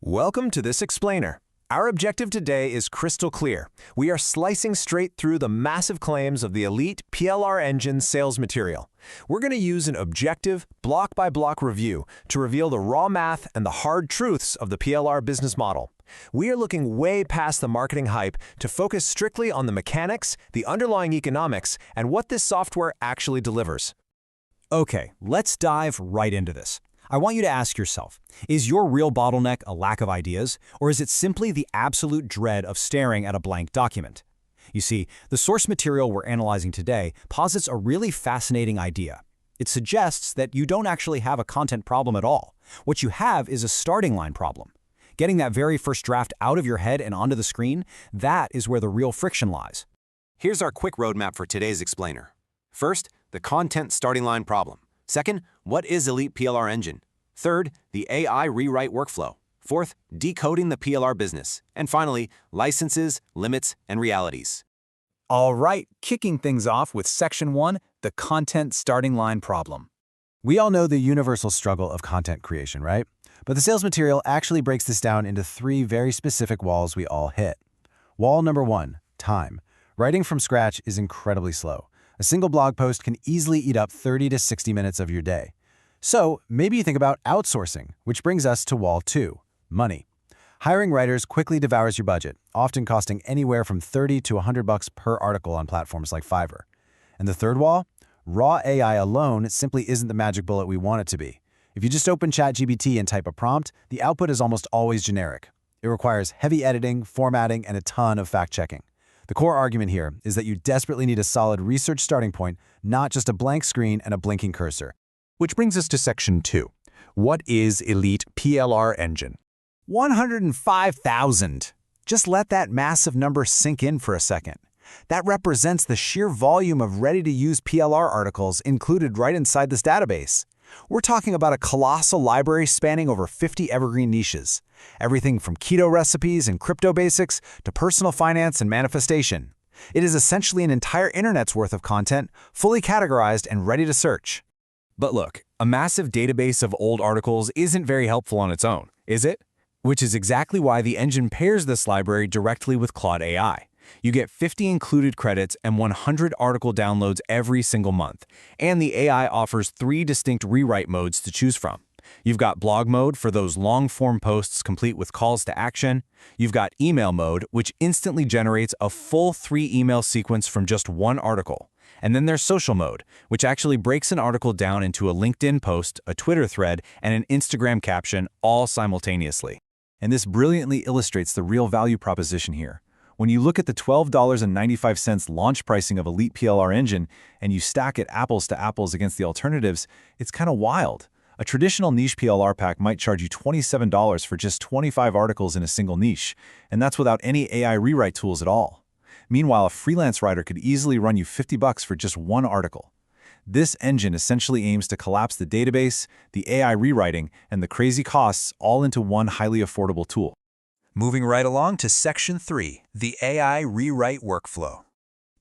Welcome to this explainer. Our objective today is crystal clear. We are slicing straight through the massive claims of the Elite PLR Engine sales material. We're going to use an objective, block-by-block review to reveal the raw math and the hard truths of the PLR business model. We are looking way past the marketing hype to focus strictly on the mechanics, the underlying economics, and what this software actually delivers. Okay, let's dive right into this. I want you to ask yourself, is your real bottleneck a lack of ideas, or is it simply the absolute dread of staring at a blank document? You see, the source material we're analyzing today posits a really fascinating idea. It suggests that you don't actually have a content problem at all. What you have is a starting line problem. Getting that very first draft out of your head and onto the screen, that is where the real friction lies. Here's our quick roadmap for today's explainer. First, the content starting line problem. Second, what is Elite PLR Engine? Third, the AI rewrite workflow. Fourth, decoding the PLR business. And finally, licenses, limits, and realities. All right, kicking things off with Section 1, the content starting line problem. We all know the universal struggle of content creation, right? But the sales material actually breaks this down into three very specific walls we all hit. Wall number 1, time. Writing from scratch is incredibly slow. A single blog post can easily eat up 30 to 60 minutes of your day. So maybe you think about outsourcing, which brings us to wall 2, money. Hiring writers quickly devours your budget, often costing anywhere from $30 to $100 per article on platforms like Fiverr. And the third wall? Raw AI alone simply isn't the magic bullet we want it to be. If you just open ChatGPT and type a prompt, the output is almost always generic. It requires heavy editing, formatting, and a ton of fact-checking. The core argument here is that you desperately need a solid research starting point, not just a blank screen and a blinking cursor. Which brings us to Section 2. What is Elite PLR Engine? 105,000. Just let that massive number sink in for a second. That represents the sheer volume of ready-to-use PLR articles included right inside this database. We're talking about a colossal library spanning over 50 evergreen niches. Everything from keto recipes and crypto basics to personal finance and manifestation. It is essentially an entire internet's worth of content, fully categorized and ready to search. But look, a massive database of old articles isn't very helpful on its own, is it? Which is exactly why the engine pairs this library directly with Claude AI. You get 50 included credits and 100 article downloads every single month. And the AI offers 3 distinct rewrite modes to choose from. You've got blog mode for those long-form posts complete with calls to action. You've got email mode, which instantly generates a full 3-email sequence from just one article. And then there's social mode, which actually breaks an article down into a LinkedIn post, a Twitter thread, and an Instagram caption all simultaneously. And this brilliantly illustrates the real value proposition here. When you look at the $12.95 launch pricing of Elite PLR Engine and you stack it apples to apples against the alternatives, it's kind of wild. A traditional niche PLR pack might charge you $27 for just 25 articles in a single niche, and that's without any AI rewrite tools at all. Meanwhile, a freelance writer could easily run you $50 for just one article. This engine essentially aims to collapse the database, the AI rewriting, and the crazy costs all into one highly affordable tool. Moving right along to Section 3, the AI rewrite workflow.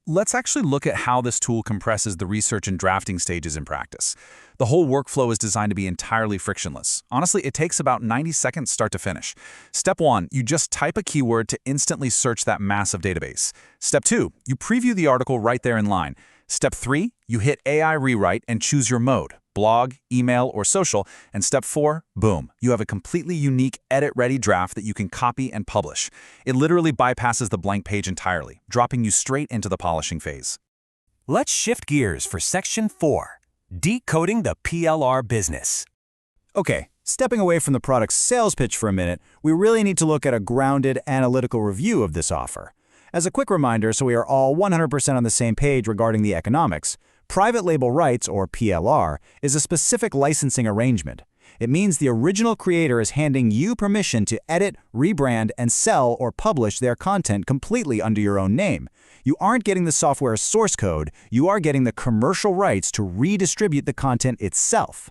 Let's actually look at how this tool compresses the research and drafting stages in practice. The whole workflow is designed to be entirely frictionless. Honestly, it takes about 90 seconds start to finish. Step 1, you just type a keyword to instantly search that massive database. Step 2, you preview the article right there in line. Step 3, you hit AI rewrite and choose your mode, blog, email, or social. And step 4, boom, you have a completely unique edit-ready draft that you can copy and publish. It literally bypasses the blank page entirely, dropping you straight into the polishing phase. Let's shift gears for Section 4, decoding the PLR business. Okay, stepping away from the product's sales pitch for a minute, we really need to look at a grounded analytical review of this offer. As a quick reminder, so we are all 100% on the same page regarding the economics, private label rights, or PLR, is a specific licensing arrangement. It means the original creator is handing you permission to edit, rebrand, and sell or publish their content completely under your own name. You aren't getting the software's source code, you are getting the commercial rights to redistribute the content itself.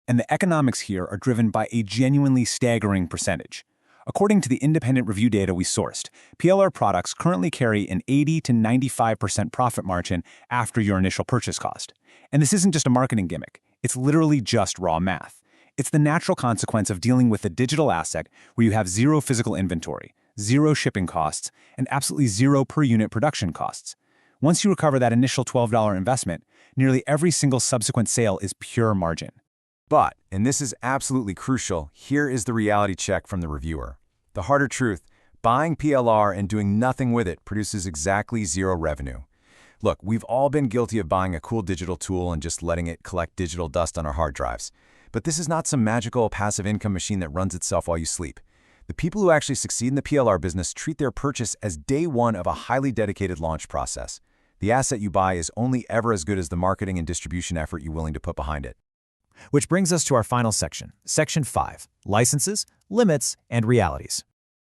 And the economics here are driven by a genuinely staggering percentage. According to the independent review data we sourced, PLR products currently carry an 80 to 95% profit margin after your initial purchase cost. And this isn't just a marketing gimmick, it's literally just raw math. It's the natural consequence of dealing with a digital asset where you have zero physical inventory, zero shipping costs, and absolutely zero per unit production costs. Once you recover that initial $12 investment, nearly every single subsequent sale is pure margin. But, and this is absolutely crucial, here is the reality check from the reviewer. The harder truth, buying PLR and doing nothing with it produces exactly zero revenue. Look, we've all been guilty of buying a cool digital tool and just letting it collect digital dust on our hard drives. But this is not some magical passive income machine that runs itself while you sleep. The people who actually succeed in the PLR business treat their purchase as day one of a highly dedicated launch process. The asset you buy is only ever as good as the marketing and distribution effort you're willing to put behind it. Which brings us to our final section, Section 5, Licenses, Limits, and Realities.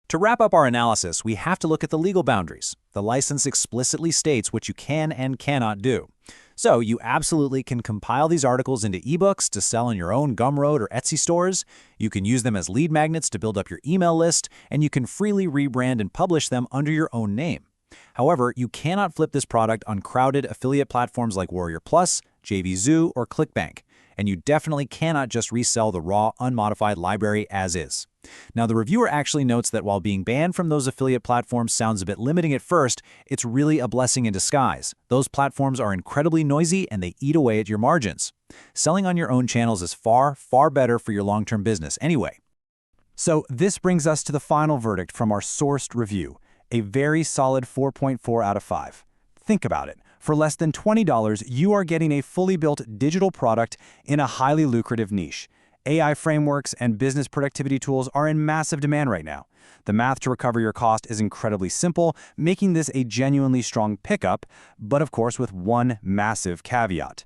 To wrap up our analysis, we have to look at the legal boundaries. The license explicitly states what you can and cannot do. So you absolutely can compile these articles into ebooks to sell in your own Gumroad or Etsy stores. You can use them as lead magnets to build up your email list, and you can freely rebrand and publish them under your own name. However, you cannot flip this product on crowded affiliate platforms like Warrior Plus, JVZoo, or ClickBank. And you definitely cannot just resell the raw, unmodified library as is. Now, the reviewer actually notes that while being banned from those affiliate platforms sounds a bit limiting at first, it's really a blessing in disguise. Those platforms are incredibly noisy and they eat away at your margins. Selling on your own channels is far, far better for your long-term business anyway. So this brings us to the final verdict from our sourced review, a very solid 4.4 out of 5. Think about it. For less than $20, you are getting a fully built digital product in a highly lucrative niche. AI frameworks and business productivity tools are in massive demand right now. The math to recover your cost is incredibly simple, making this a genuinely strong pickup, but of course with one massive caveat.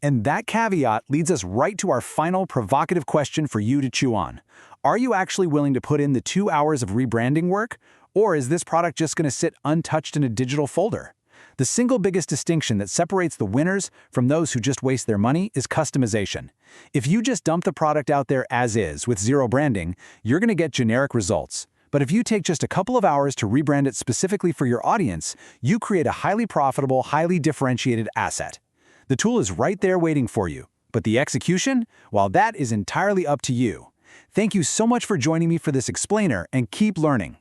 And that caveat leads us right to our final provocative question for you to chew on. Are you actually willing to put in the 2 hours of rebranding work? Or is this product just going to sit untouched in a digital folder? The single biggest distinction that separates the winners from those who just waste their money is customization. If you just dump the product out there as is with zero branding, you're going to get generic results. But if you take just a couple of hours to rebrand it specifically for your audience, you create a highly profitable, highly differentiated asset. The tool is right there waiting for you. But the execution? Well, that is entirely up to you. Thank you so much for joining me for this explainer, and keep learning.